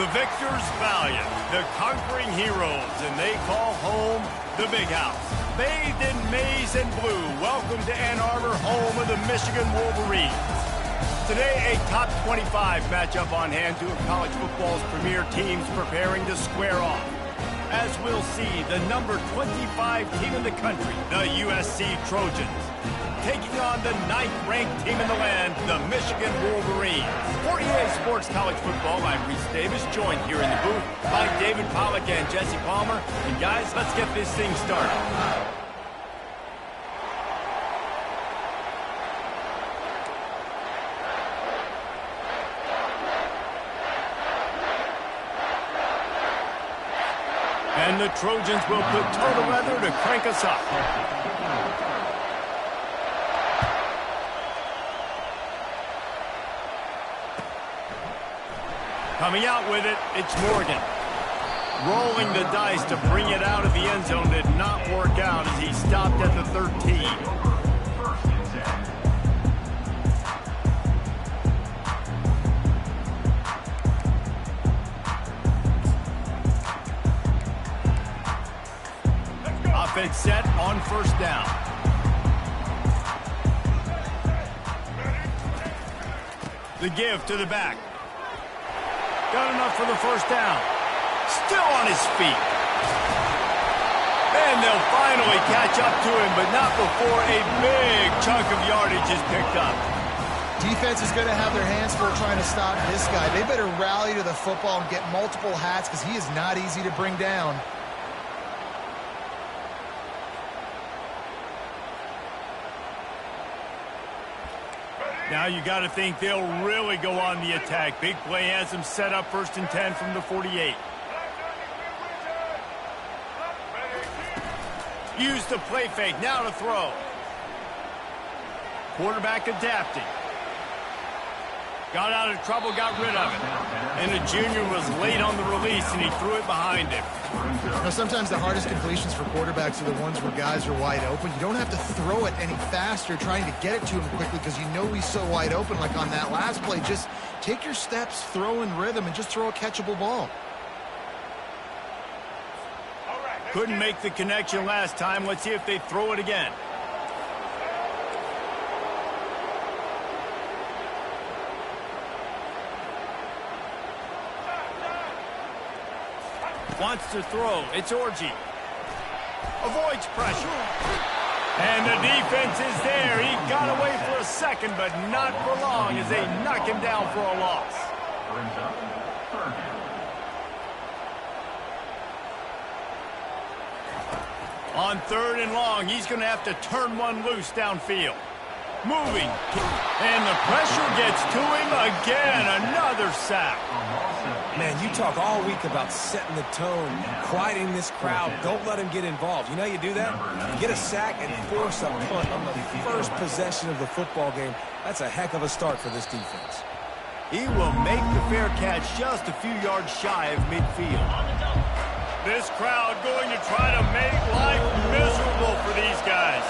The victors valiant, the conquering heroes, and they call home the Big House. Bathed in maize and blue, welcome to Ann Arbor, home of the Michigan Wolverines. Today, a top 25 matchup on hand, two of college football's premier teams preparing to square off. As we'll see, the number 25 team in the country, the USC Trojans, taking on the 9th-ranked team in the land, the Michigan Wolverines. For EA Sports College Football, I'm Reese Davis, joined here in the booth by David Pollack and Jesse Palmer. And guys, let's get this thing started. And the Trojans will put total leather to crank us up. Coming out with it, it's Morgan. Rolling the dice to bring it out of the end zone did not work out as he stopped at the 13. Offense set on first down. The give to the back. Got enough for the first down. Still on his feet. And they'll finally catch up to him, but not before a big chunk of yardage is picked up. Defense is going to have their hands full trying to stop this guy. They better rally to the football and get multiple hats because he is not easy to bring down. Now you got to think they'll really go on the attack. Big play has them set up 1st and 10 from the 48. Use the play fake. Now to throw. Quarterback adapting. Got out of trouble, got rid of it. And the junior was late on the release, and he threw it behind him. You know, sometimes the hardest completions for quarterbacks are the ones where guys are wide open. You don't have to throw it any faster trying to get it to him quickly because you know he's so wide open. Like on that last play, just take your steps, throw in rhythm, and just throw a catchable ball. Couldn't make the connection last time. Let's see if they throw it again. Wants to throw. It's Orji. Avoids pressure. And the defense is there. He got away for a second, but not for long as they knock him down for a loss. On 3rd and long, he's going to have to turn one loose downfield. Moving. And the pressure gets to him again. Another sack. Man, you talk all week about setting the tone, quieting this crowd. Don't let him get involved. You know how you do that? You get a sack and force a punt on the first possession of the football game. That's a heck of a start for this defense. He will make the fair catch just a few yards shy of midfield. This crowd going to try to make life miserable for these guys.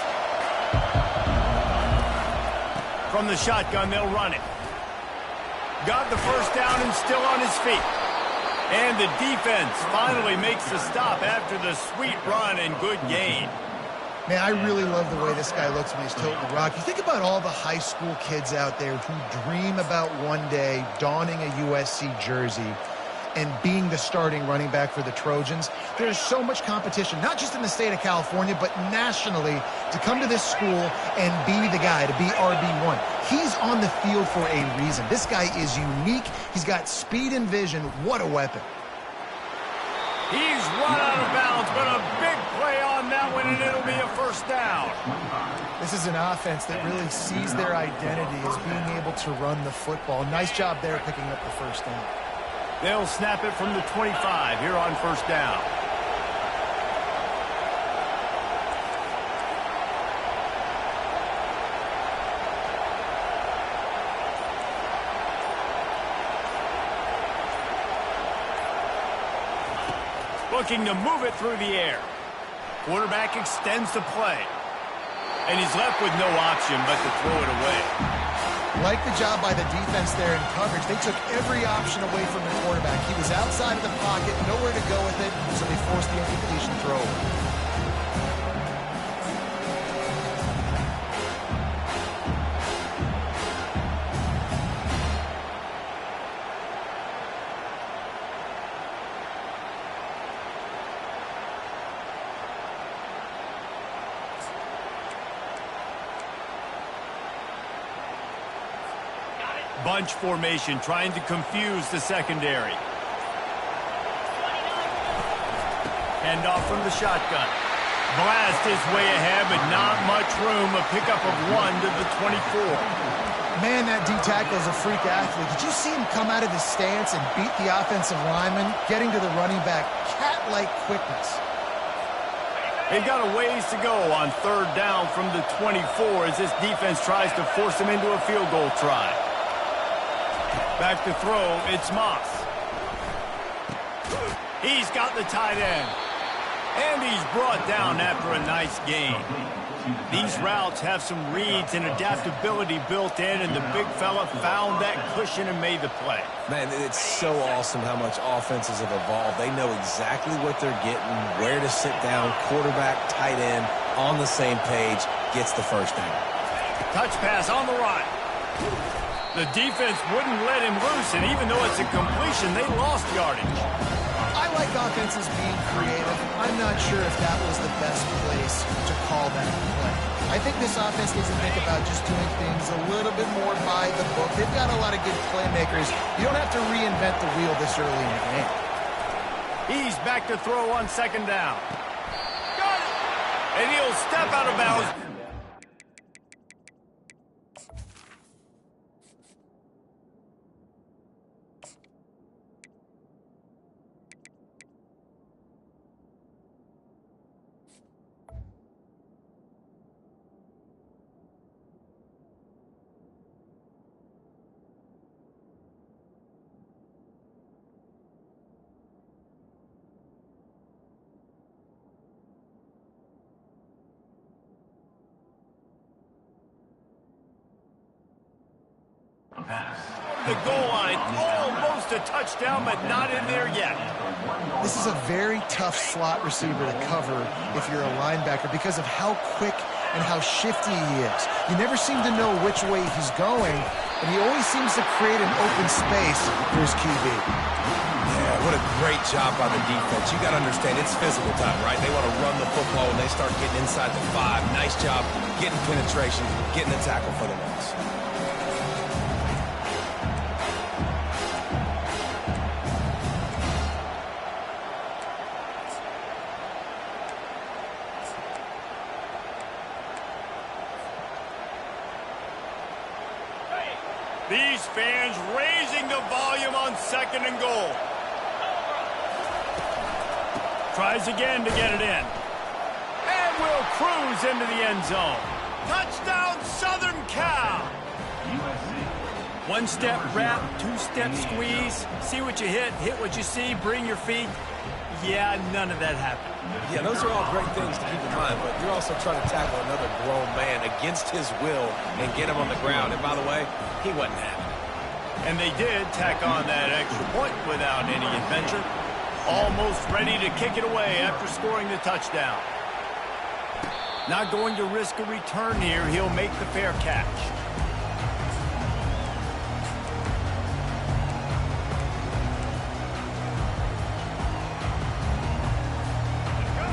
From the shotgun, they'll run it. Got the first down and still on his feet. And the defense finally makes the stop after the sweet run and good gain. Man, I really love the way this guy looks when he's toting the rock. You think about all the high school kids out there who dream about one day donning a USC jersey and being the starting running back for the Trojans. There's so much competition, not just in the state of California, but nationally, to come to this school and be the guy, to be RB1. He's on the field for a reason. This guy is unique. He's got speed and vision. What a weapon. He's run out of bounds, but a big play on that one, and it'll be a first down. This is an offense that really sees their identity as being able to run the football. Nice job there picking up the first down. They'll snap it from the 25 here on first down. Looking to move it through the air. Quarterback extends the play. And he's left with no option but to throw it away. Like the job by the defense there in coverage. They took every option away from the quarterback. He was outside of the pocket, nowhere to go with it, so they forced the incompletion throw. Bunch formation, trying to confuse the secondary. Handoff from the shotgun. Blast his way ahead, but not much room. A pickup of 1 to the 24. Man, that D-tackle is a freak athlete. Did you see him come out of the stance and beat the offensive lineman, getting to the running back? Cat-like quickness. They've got a ways to go on 3rd down from the 24 as this defense tries to force them into a field goal try. Back to throw, it's Moss. He's got the tight end. And he's brought down after a nice gain. These routes have some reads and adaptability built in, and the big fella found that cushion and made the play. Man, it's so awesome how much offenses have evolved. They know exactly what they're getting, where to sit down, quarterback, tight end, on the same page, gets the first down. Touch pass on the right. The defense wouldn't let him loose, and even though it's a completion, they lost yardage. I like offenses being creative. I'm not sure if that was the best place to call that play. I think this offense needs to think about just doing things a little bit more by the book. They've got a lot of good playmakers. You don't have to reinvent the wheel this early in the game. He's back to throw on 2nd down. Got it! And he'll step out of bounds. The goal line, almost a touchdown, but not in there yet. This is a very tough slot receiver to cover if you're a linebacker because of how quick and how shifty he is. You never seem to know which way he's going, and he always seems to create an open space for his QB. Yeah, what a great job by the defense. You got to understand, it's physical time, right? They want to run the football when they start getting inside the 5. Nice job getting penetration, getting the tackle for the loss. These fans raising the volume on 2nd and goal. Tries again to get it in. And will cruise into the end zone. Touchdown, Southern Cal! 1-step wrap, 2-step squeeze. See what you hit what you see, bring your feet. Yeah, none of that happened. Yeah, those are all great things to keep in mind, but you're also trying to tackle another grown man against his will and get him on the ground. And by the way, he wasn't happy. And they did tack on that extra point without any adventure. Almost ready to kick it away after scoring the touchdown. Not going to risk a return here. He'll make the fair catch.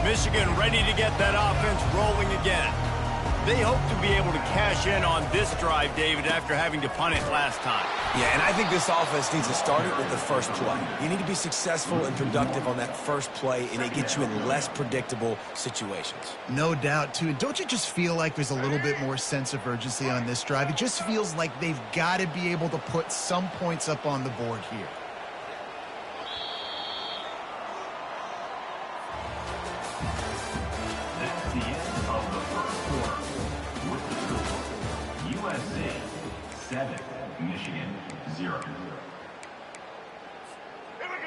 Michigan ready to get that offense rolling again. They hope to be able to cash in on this drive, David, after having to punt it last time. Yeah, and I think this offense needs to start it with the first play. You need to be successful and productive on that first play, and it gets you in less predictable situations. No doubt, too. And don't you just feel like there's a little bit more sense of urgency on this drive? It just feels like they've got to be able to put some points up on the board here. That's the end of the first quarter. With the score, USA 7, Michigan 0.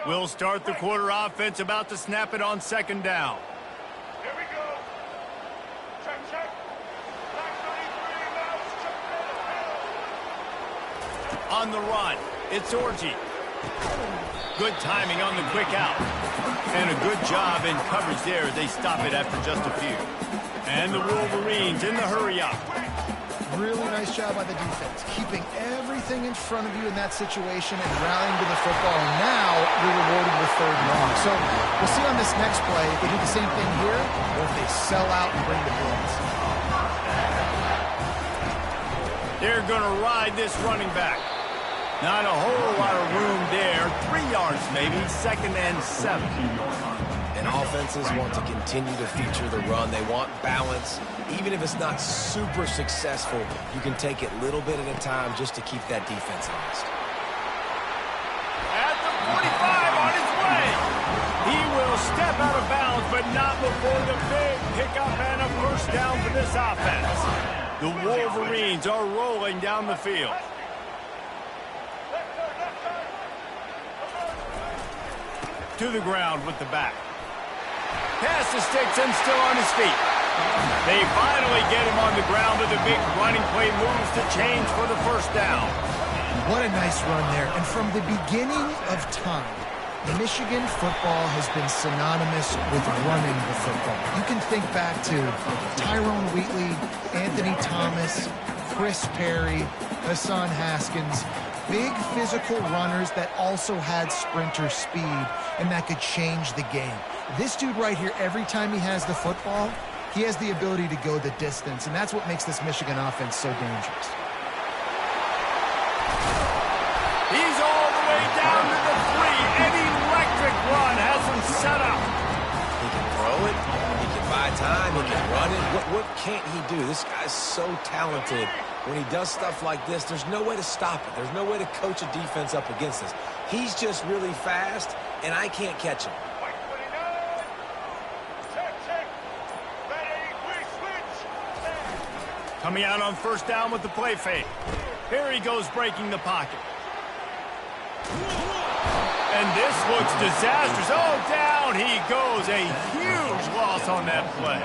We'll start the quarter offense, about to snap it on 2nd down. Here we go. Check, check. Back 33, mouse, check, On the run, it's Orji. Good timing on the quick out. And a good job in coverage there as they stop it after just a few. And the Wolverines in the hurry-up. Really nice job by the defense, keeping everything in front of you in that situation and rallying to the football. And now you're rewarded with third and long. So we'll see on this next play if they do the same thing here or if they sell out and bring the blitz. They're going to ride this running back. Not a whole lot of room there. 3 yards maybe, 2nd and 7. And offenses want to continue to feature the run. They want balance. Even if it's not super successful, you can take it little bit at a time just to keep that defense honest. At the 45 on his way. He will step out of bounds, but not before the big pickup and a first down for this offense. The Wolverines are rolling down the field. To the ground with the back. Pass the sticks and still on his feet. They finally get him on the ground, but the big running play moves the change for the first down. What a nice run there. And from the beginning of time, Michigan football has been synonymous with running the football. You can think back to Tyrone Wheatley, Anthony Thomas, Chris Perry, Hassan Haskins. Big physical runners that also had sprinter speed and that could change the game. This dude right here, every time he has the football, he has the ability to go the distance, and that's what makes this Michigan offense so dangerous. He's all the way down to the 3. An electric run has him set up. He can throw it. He can buy time. He can run it. What can't he do? This guy's so talented. When he does stuff like this, there's no way to stop it. There's no way to coach a defense up against this. He's just really fast, and I can't catch him. Coming out on first down with the play fake. Here he goes breaking the pocket. And this looks disastrous. Oh, down he goes. A huge loss on that play.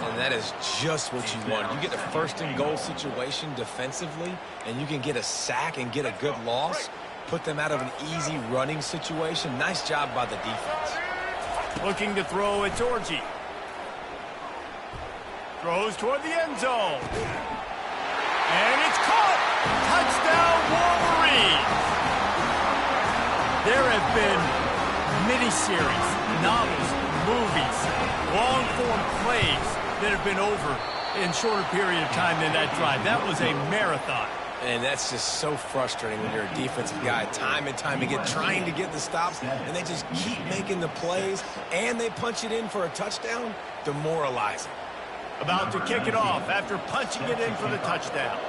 And that is just what you want. You get a first and goal situation defensively, and you can get a sack and get a good loss, put them out of an easy running situation. Nice job by the defense. Looking to throw, it's Orji. Throws toward the end zone. And it's caught. Touchdown, Wolverines. There have been miniseries, novels, movies, long-form plays that have been over in shorter period of time than that drive. That was a marathon. And that's just so frustrating when you're a defensive guy, time and time again, trying to get the stops, and they just keep making the plays, and they punch it in for a touchdown. Demoralizing. About to kick it off after punching it in for the touchdown.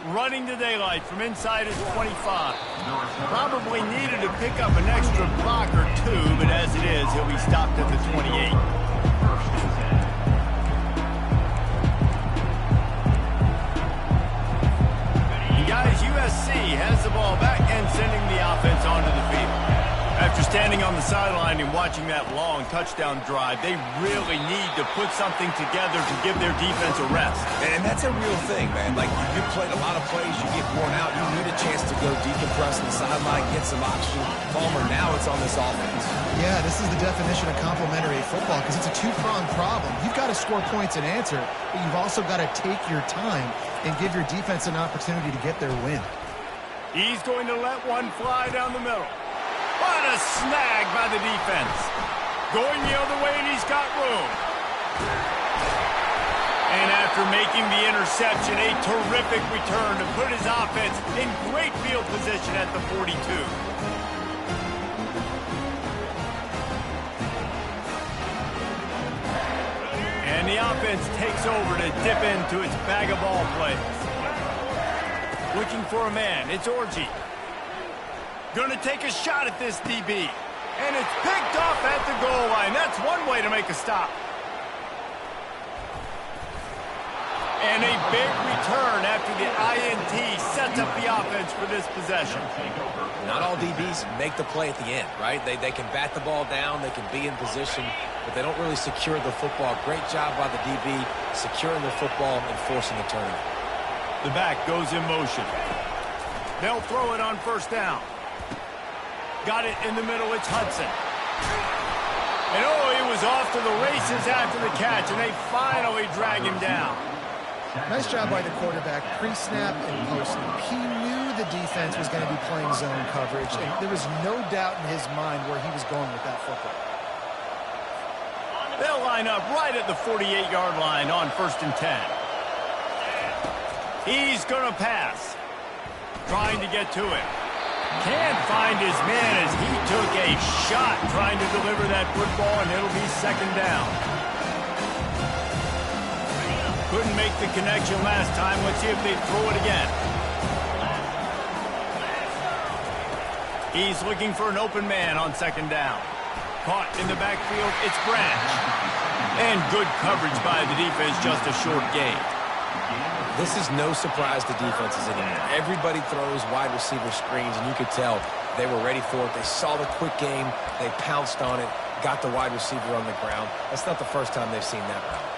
Running to daylight from inside his 25. Probably needed to pick up an extra block or two, but as it is, he'll be stopped at the 28. Guys, USC has the ball back and sending the offense onto the field. After standing on the sideline and watching that long touchdown drive, they really need to put something together to give their defense a rest. And that's a real thing, man. Like, you've played a lot of plays, you get worn out, you need a chance to go decompress on the sideline, get some oxygen. Palmer, now it's on this offense. Yeah, this is the definition of complementary football because it's a two-pronged problem. You've got to score points and answer, but you've also got to take your time and give your defense an opportunity to get their win. He's going to let one fly down the middle. What a snag by the defense. Going the other way, and he's got room. And after making the interception, a terrific return to put his offense in great field position at the 42. And the offense takes over to dip into its bag of ball plays. Looking for a man, it's Orji. Gonna take a shot at this DB. And it's picked off at the goal line. That's one way to make a stop. And a big return after the INT sets up the offense for this possession. Not all DBs make the play at the end, right? They can bat the ball down, they can be in position, but they don't really secure the football. Great job by the DB securing the football and forcing the turnover. The back goes in motion. They'll throw it on first down. Got it in the middle. It's Hudson. And oh, he was off to the races after the catch, and they finally drag him down. Nice job by the quarterback, pre-snap and post-snap. He knew the defense was going to be playing zone coverage, and there was no doubt in his mind where he was going with that football. They'll line up right at the 48-yard line on 1st and 10. He's going to pass. Trying to get to it. Can't find his man as he took a shot trying to deliver that football, and it'll be 2nd down. Couldn't make the connection last time. Let's see if they throw it again. He's looking for an open man on 2nd down. Caught in the backfield, it's Branch. And good coverage by the defense, just a short gain. This is no surprise to defenses anymore. Everybody throws wide receiver screens, and you could tell they were ready for it. They saw the quick game. They pounced on it, got the wide receiver on the ground. That's not the first time they've seen that route.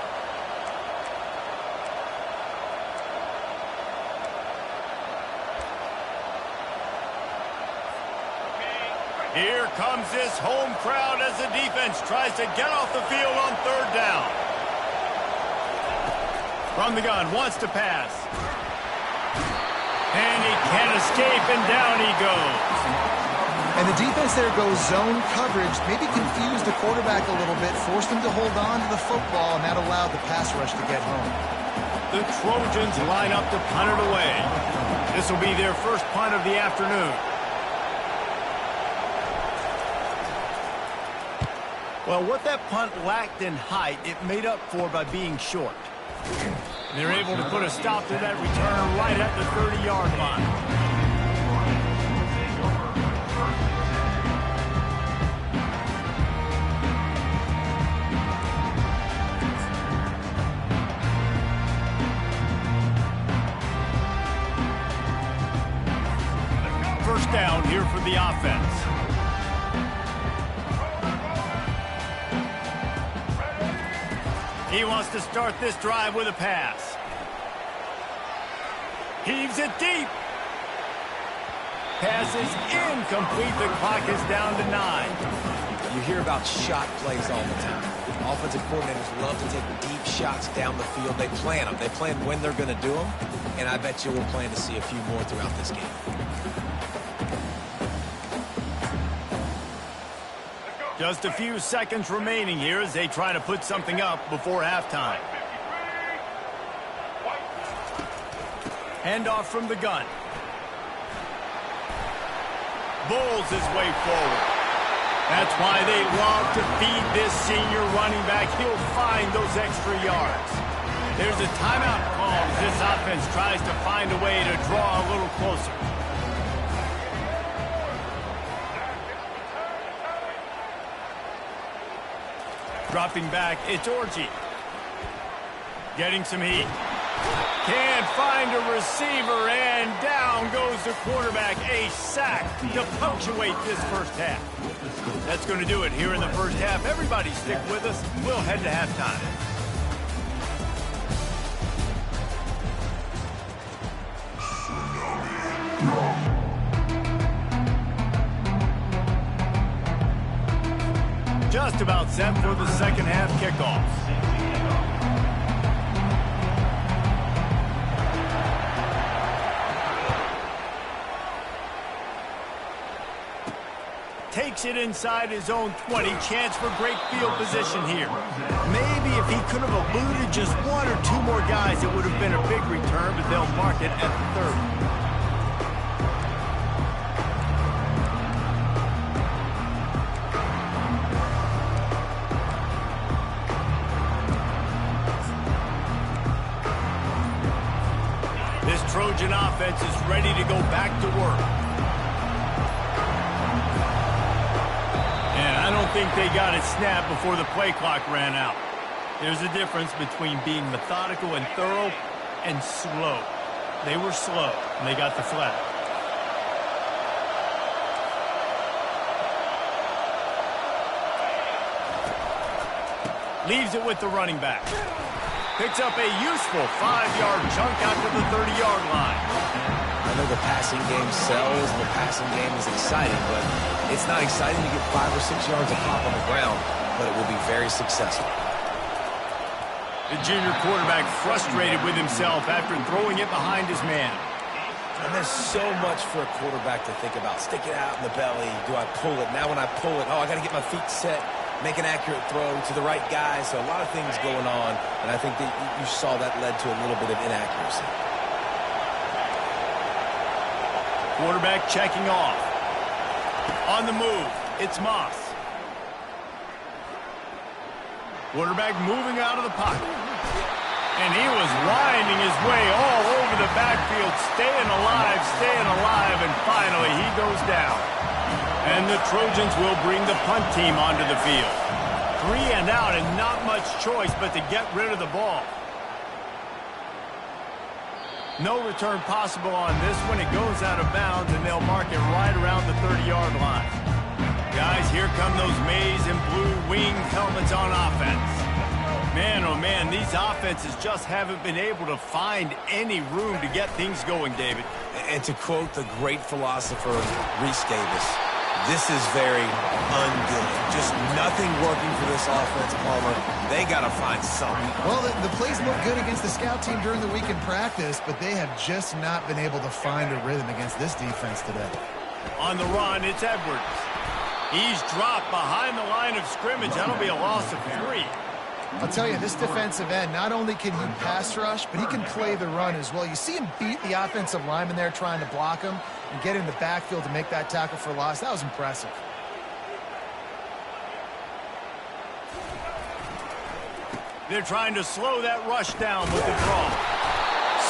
Here comes this home crowd as the defense tries to get off the field on 3rd down. From the gun, wants to pass. And he can't escape, and down he goes. And the defense there goes zone coverage, maybe confused the quarterback a little bit, forced him to hold on to the football, and that allowed the pass rush to get home. The Trojans line up to punt it away. This will be their first punt of the afternoon. Well, what that punt lacked in height, it made up for by being short. They're able to put a stop to that return right at the 30-yard line. First down here for the offense. He wants to start this drive with a pass. Heaves it deep. Pass is incomplete. The clock is down to 9. You hear about shot plays all the time. Offensive coordinators love to take deep shots down the field. They plan them. They plan when they're going to do them. And I bet you we'll plan to see a few more throughout this game. Just a few seconds remaining here as they try to put something up before halftime. Handoff from the gun. Bowls his way forward. That's why they love to feed this senior running back. He'll find those extra yards. There's a timeout called as this offense tries to find a way to draw a little closer. Dropping back, it's Orji. Getting some heat. Can't find a receiver, and down goes the quarterback. A sack to punctuate this first half. That's going to do it here in the first half. Everybody stick with us. We'll head to halftime. Just about set for the second half kickoff. Takes it inside his own 20. Chance for great field position here. Maybe if he could have eluded just one or two more guys, it would have been a big return, but they'll mark it at the 30. Trojan offense is ready to go back to work. And I don't think they got it snapped before the play clock ran out. There's a difference between being methodical and thorough and slow. They were slow, and they got the flag. Leaves it with the running back. Picks up a useful 5-yard chunk out to the 30-yard line. I know the passing game sells, and the passing game is exciting, but it's not exciting to get 5 or 6 yards of pop on the ground, but it will be very successful. The junior quarterback frustrated with himself after throwing it behind his man. And there's so much for a quarterback to think about. Stick it out in the belly. Do I pull it? Now when I pull it, I got to get my feet set, make an accurate throw to the right guy. So a lot of things going on, and I think that you saw that led to a little bit of inaccuracy. Quarterback checking off. On the move, it's Moss. Quarterback moving out of the pocket. And he was winding his way all over the backfield, staying alive, and finally he goes down. And the Trojans will bring the punt team onto the field. 3 and out and not much choice but to get rid of the ball. No return possible on this one. It goes out of bounds, and they'll mark it right around the 30-yard line. Guys, here come those maize and blue winged helmets on offense. Man, oh man, these offenses just haven't been able to find any room to get things going, David. And to quote the great philosopher Reese Davis, this is very ungood. Just nothing working for this offense, Palmer. They got to find something. Well, the plays look good against the scout team during the week in practice, but they have just not been able to find a rhythm against this defense today. On the run, it's Edwards. He's dropped behind the line of scrimmage. That'll be a loss of 3. I'll tell you, this defensive end, not only can he pass rush, but he can play the run as well. You see him beat the offensive lineman there trying to block him and get in the backfield to make that tackle for loss. That was impressive. They're trying to slow that rush down with the draw.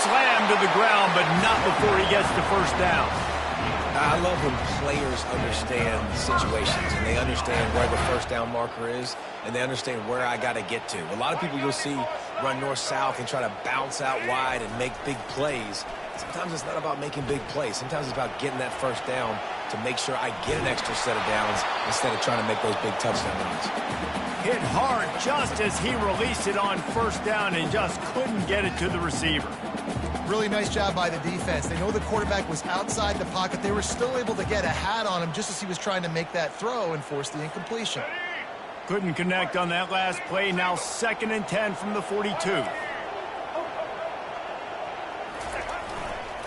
Slam to the ground, but not before he gets the first down. I love when players understand situations and they understand where the first down marker is and they understand where I got to get to. A lot of people you'll see run north-south and try to bounce out wide and make big plays. Sometimes it's not about making big plays. Sometimes it's about getting that first down to make sure I get an extra set of downs instead of trying to make those big touchdown runs. Hit hard just as he released it on first down and just couldn't get it to the receiver. Really nice job by the defense. They know the quarterback was outside the pocket. They were still able to get a hat on him just as he was trying to make that throw and force the incompletion. Couldn't connect on that last play. Now 2nd and 10 from the 42.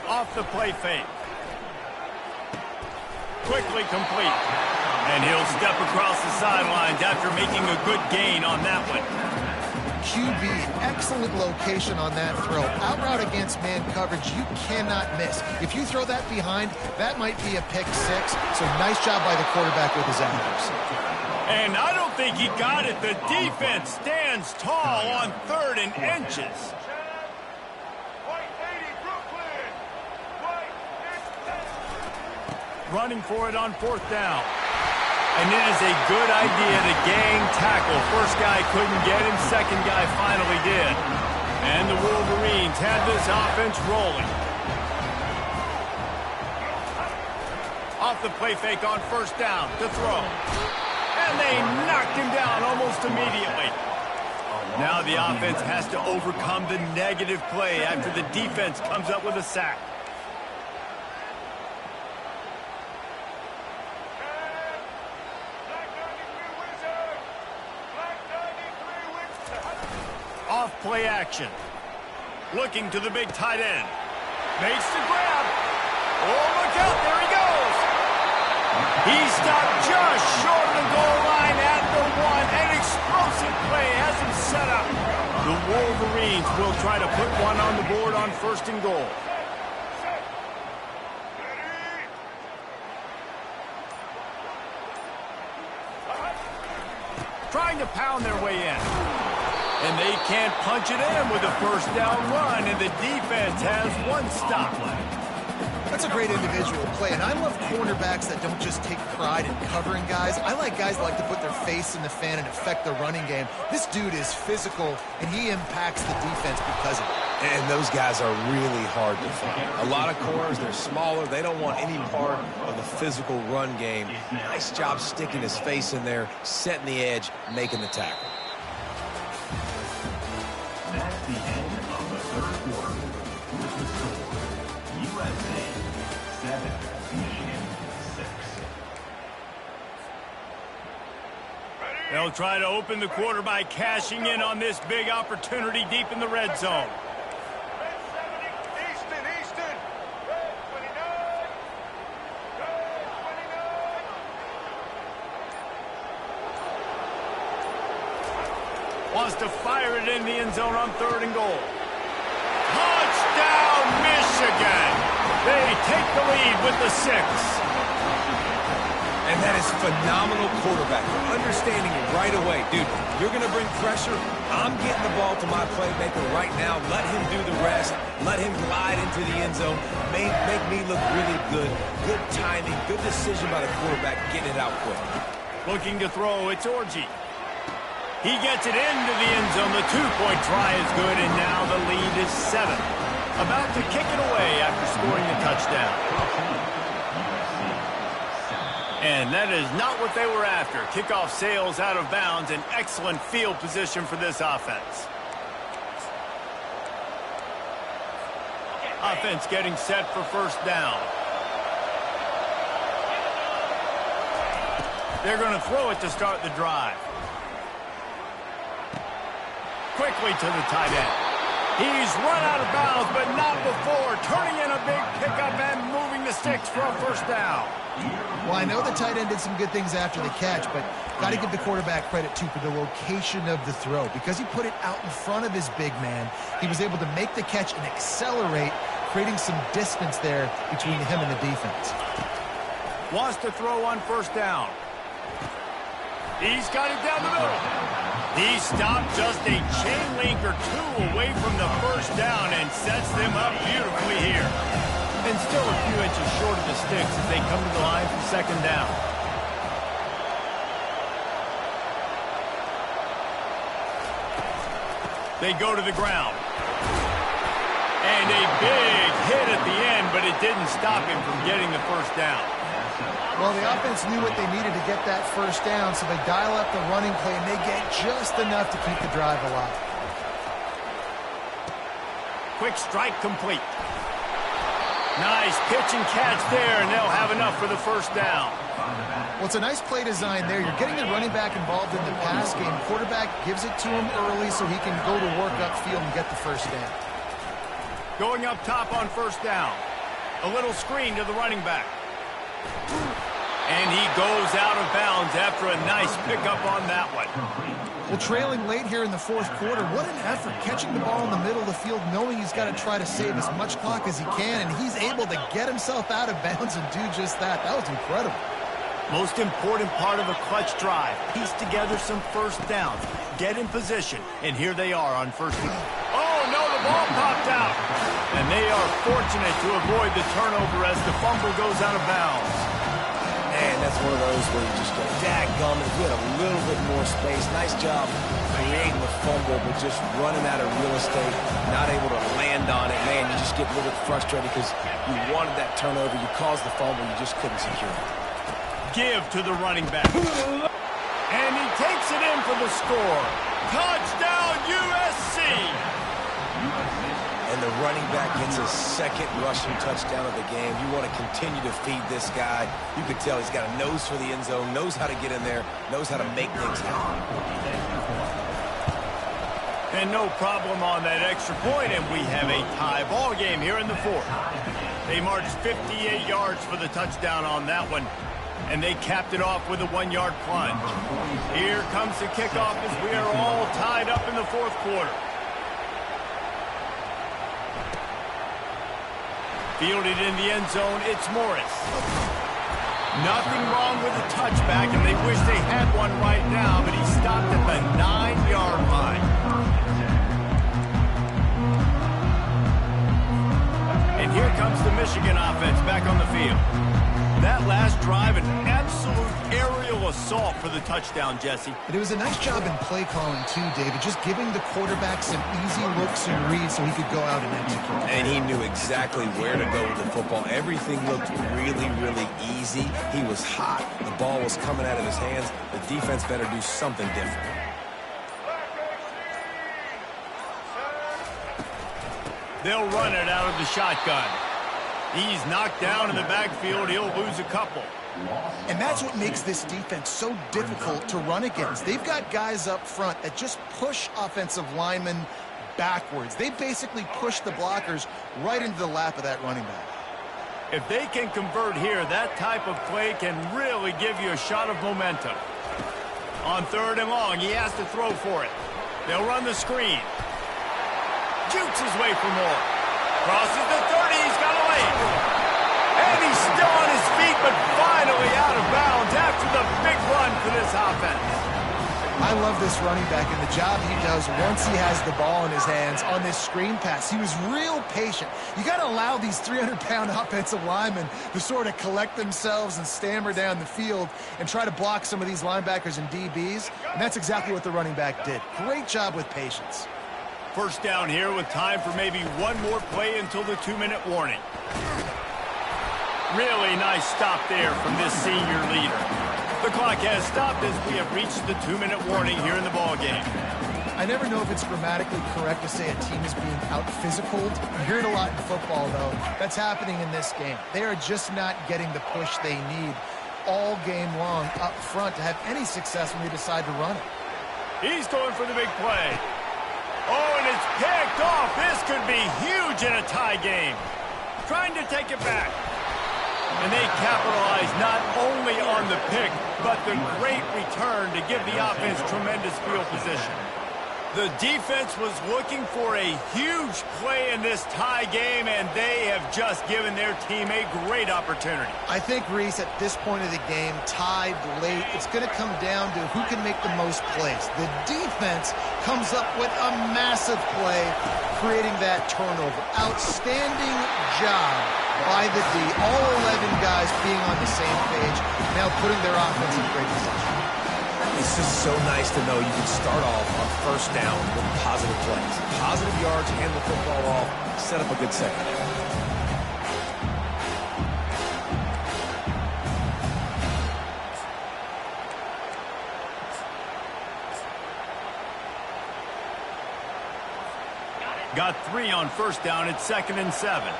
Off the play fake. Quickly complete. And he'll step across the sidelines after making a good gain on that one. QB, excellent location on that throw. Out route against man coverage, you cannot miss. If you throw that behind, that might be a pick 6. So nice job by the quarterback with his accuracy. And I don't think he got it. The defense stands tall on 3rd and inches. Running for it on 4th down. And it is a good idea to gang tackle. First guy couldn't get him. Second guy finally did. And the Wolverines have this offense rolling. Off the play fake on 1st down to throw. And they knocked him down almost immediately. Now the offense has to overcome the negative play after the defense comes up with a sack. Off play action. Looking to the big tight end. Makes the grab. Oh, look out. There he goes. He stopped just short of the goal line at the 1. An explosive play has him set up. The Wolverines will try to put one on the board on 1st and goal. Trying to pound their way in. And they can't punch it in with a 1st down run, and the defense has 1 stop. That's a great individual play, and I love cornerbacks that don't just take pride in covering guys. I like guys that like to put their face in the fan and affect the running game. This dude is physical, and he impacts the defense because of it. And those guys are really hard to find. A lot of corners, they're smaller. They don't want any part of the physical run game. Nice job sticking his face in there, setting the edge, making the tackle. That's the end of the third quarter. With the score, USA 7, Michigan 6. They'll try to open the quarter by cashing in on this big opportunity deep in the red zone. Wants to fire it in the end zone on 3rd and goal. Touchdown, Michigan! They take the lead with the 6. And that is phenomenal quarterback for understanding it right away. Dude, you're going to bring pressure. I'm getting the ball to my playmaker right now. Let him do the rest. Let him glide into the end zone. Make me look really good. Good timing. Good decision by the quarterback getting it out quick. Looking to throw, it's Orji. He gets it into the end zone. The 2-point try is good, and now the lead is 7. About to kick it away after scoring the touchdown. And that is not what they were after. Kickoff sails out of bounds. An excellent field position for this offense. Offense getting set for 1st down. They're going to throw it to start the drive. Quickly to the tight end. He's run out of bounds, but not before. Turning in a big pickup and moving the sticks for a 1st down. Well, I know the tight end did some good things after the catch, but got to give the quarterback credit, too, for the location of the throw. Because he put it out in front of his big man, he was able to make the catch and accelerate, creating some distance there between him and the defense. Wants to throw on 1st down. He's got it down the middle. He stopped just a chain link or 2 away from the 1st down and sets them up beautifully here. And still a few inches short of the sticks as they come to the line for 2nd down. They go to the ground. And a big hit at the end, but it didn't stop him from getting the 1st down. Well, the offense knew what they needed to get that 1st down, so they dial up the running play, and they get just enough to keep the drive alive. Quick strike complete. Nice pitch and catch there, and they'll have enough for the 1st down. Well, it's a nice play design there. You're getting the running back involved in the pass game. Quarterback gives it to him early so he can go to work upfield and get the 1st down. Going up top on 1st down. A little screen to the running back. And he goes out of bounds after a nice pickup on that one. Well, trailing late here in the 4th quarter, what an effort catching the ball in the middle of the field, knowing he's got to try to save as much clock as he can, and he's able to get himself out of bounds and do just that. That was incredible. Most important part of a clutch drive. Piece together some 1st downs. Get in position, and here they are on 1st down. Oh, no, the ball popped out. And they are fortunate to avoid the turnover as the fumble goes out of bounds. Man, that's one of those where you just go, dadgummit, if we had a little bit more space. Nice job creating the fumble, but just running out of real estate, not able to land on it. Man, you just get a little bit frustrated because you wanted that turnover. You caused the fumble, you just couldn't secure it. Give to the running back. And he takes it in for the score. Touchdown, USC! And the running back gets his 2nd rushing touchdown of the game. You want to continue to feed this guy. You can tell he's got a nose for the end zone, knows how to get in there, knows how to make things happen. And no problem on that extra point, and we have a tie ball game here in the 4th. They marched 58 yards for the touchdown on that one, and they capped it off with a 1-yard plunge. Here comes the kickoff as we are all tied up in the 4th quarter. Fielded in the end zone, it's Morris. Nothing wrong with the touchback, and they wish they had one right now, but he stopped at the 9-yard line. And here comes the Michigan offense back on the field. That last drive, an absolute aerial assault for the touchdown, Jesse. And it was a nice job in play calling too, David, just giving the quarterback some easy looks and reads so he could go out and execute. And he knew exactly where to go with the football. Everything looked really, really easy. He was hot. The ball was coming out of his hands. The defense better do something different. They'll run it out of the shotgun. He's knocked down in the backfield. He'll lose a couple. And that's what makes this defense so difficult to run against. They've got guys up front that just push offensive linemen backwards. They basically push the blockers right into the lap of that running back. If they can convert here, that type of play can really give you a shot of momentum. On 3rd and long, he has to throw for it. They'll run the screen. Jukes his way for more. Crosses the 30. He's got a lane. And he's still on his feet, but finally out of bounds after the big run for this offense. I love this running back and the job he does once he has the ball in his hands on this screen pass. He was real patient. You got to allow these 300-pound offensive linemen to sort of collect themselves and stammer down the field and try to block some of these linebackers and DBs, and that's exactly what the running back did. Great job with patience. First down here with time for maybe one more play until the 2-minute warning. Really nice stop there from this senior leader. The clock has stopped as we have reached the 2-minute warning here in the ballgame. I never know if it's grammatically correct to say a team is being out-physicaled. You hear it a lot in football, though. That's happening in this game. They are just not getting the push they need all game long up front to have any success when they decide to run it. He's going for the big play. Oh, and it's picked off. This could be huge in a tie game. Trying to take it back. And they capitalize not only on the pick, but the great return to give the offense tremendous field position. The defense was looking for a huge play in this tie game, and they have just given their team a great opportunity. I think, Reese, at this point of the game, tied late, it's going to come down to who can make the most plays. The defense comes up with a massive play, creating that turnover. Outstanding job by the D. All 11 guys being on the same page, now putting their offense in great position. It's just so nice to know you can start off on 1st down with positive plays. Positive yards, hand the football off, set up a good second. Got 3 on 1st down. It's 2nd and 7.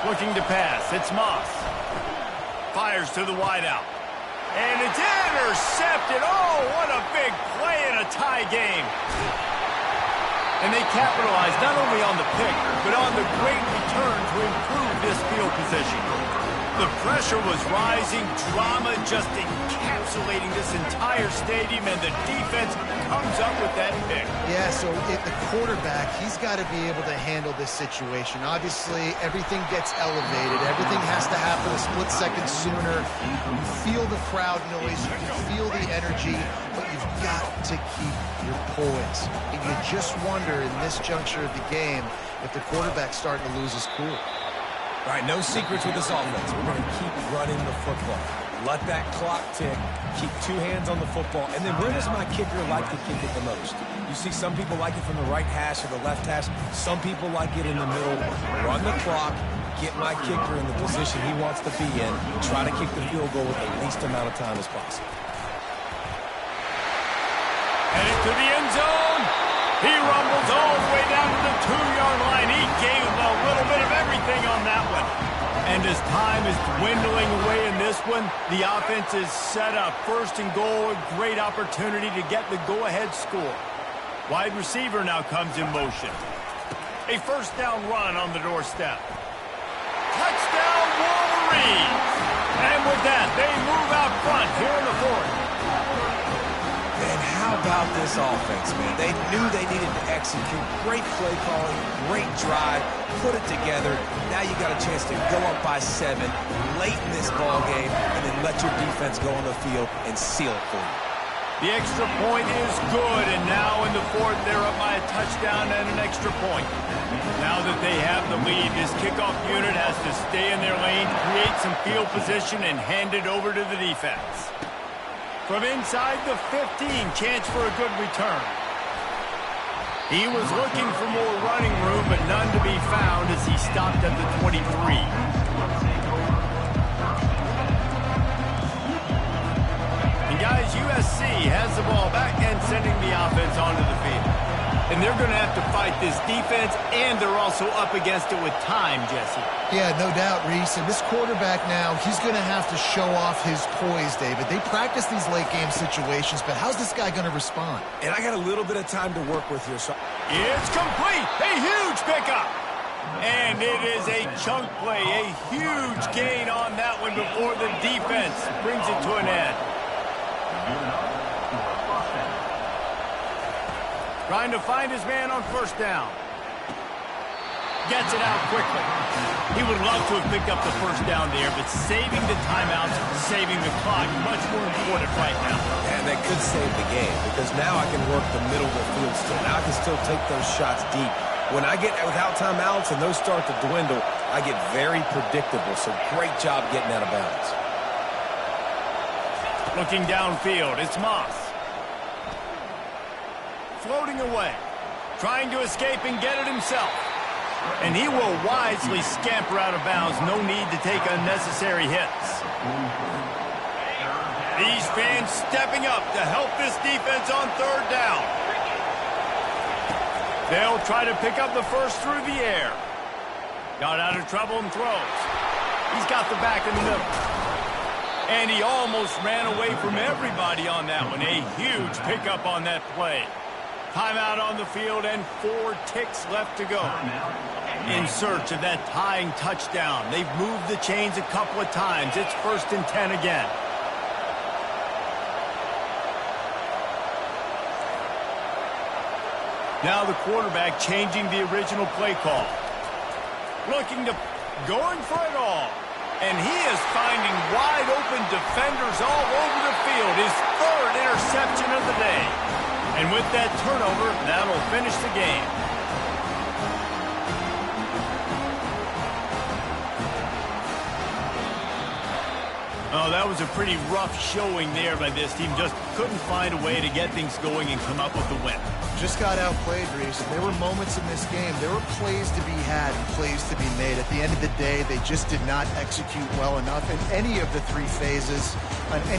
Looking to pass. It's Moss. Fires to the wideout. And it's intercepted. Oh, what a big play in a tie game. And they capitalize not only on the pick, but on the great return to improve this field position. The pressure was rising, drama just encapsulating this entire stadium, and the defense comes up with that pick. Yeah, so the quarterback, he's got to be able to handle this situation. Obviously, everything gets elevated. Everything has to happen a split second sooner. You feel the crowd noise. You can feel the energy, but you've got to keep your poise. And you just wonder in this juncture of the game if the quarterback's starting to lose his cool. All right, no secrets with this offense. We're going to keep running the football. Let that clock tick. Keep 2 hands on the football. And then where does my kicker like to kick it the most? You see some people like it from the right hash or the left hash. Some people like it in the middle. Run the clock. Get my kicker in the position he wants to be in. Try to kick the field goal with the least amount of time as possible. Headed to the end zone. He rumbles all the way down to the 2-yard line. He gave a little bit of everything on that one. And as time is dwindling away in this one, the offense is set up. 1st and goal, a great opportunity to get the go-ahead score. Wide receiver now comes in motion. A 1st down run on the doorstep. Touchdown, Wolverines! And with that, they move out front here in the 4th. And how about this offense, man? They knew they needed to execute. Great play calling, great drive, put it together. Now you got a chance to go up by 7 late in this ball game and then let your defense go on the field and seal it for you. The extra point is good, and now in the fourth, they're up by a touchdown and an extra point. Now that they have the lead, this kickoff unit has to stay in their lane, create some field position, and hand it over to the defense. From inside the 15, chance for a good return. He was looking for more running room, but none to be found as he stopped at the 23. Guys, USC has the ball back and sending the offense onto the field. And they're going to have to fight this defense, and they're also up against it with time, Jesse. Yeah, no doubt, Reese. And this quarterback now, he's going to have to show off his poise, David. They practice these late-game situations, but how's this guy going to respond? And I got a little bit of time to work with here. So it's complete. A huge pickup. And it is a chunk play, a huge gain on that one before the defense brings it to an end. Trying to find his man on first down. Gets it out quickly. He would love to have picked up the first down there, but saving the timeouts, saving the clock, much more important right now. And that could save the game, because now I can work the middle of the field still. Now I can still take those shots deep. When I get without timeouts and those start to dwindle, I get very predictable. So great job getting out of bounds. Looking downfield, it's Moss. Floating away. Trying to escape and get it himself. And he will wisely scamper out of bounds. No need to take unnecessary hits. These fans stepping up to help this defense on third down. They'll try to pick up the first through the air. Got out of trouble and throws. He's got the back in the middle. And he almost ran away from everybody on that one. A huge pickup on that play. Timeout on the field and 4 ticks left to go. In search of that tying touchdown. They've moved the chains a couple of times. It's 1st and 10 again. Now the quarterback changing the original play call. Going for it all. And he is finding wide open defenders all over the field. His 3rd interception of the day. And with that turnover, that'll finish the game. Oh, that was a pretty rough showing there by this team. Just couldn't find a way to get things going and come up with the win. Just got outplayed, Reese. There were moments in this game. There were plays to be had and plays to be made. At the end of the day, they just did not execute well enough in any of the 3 phases on any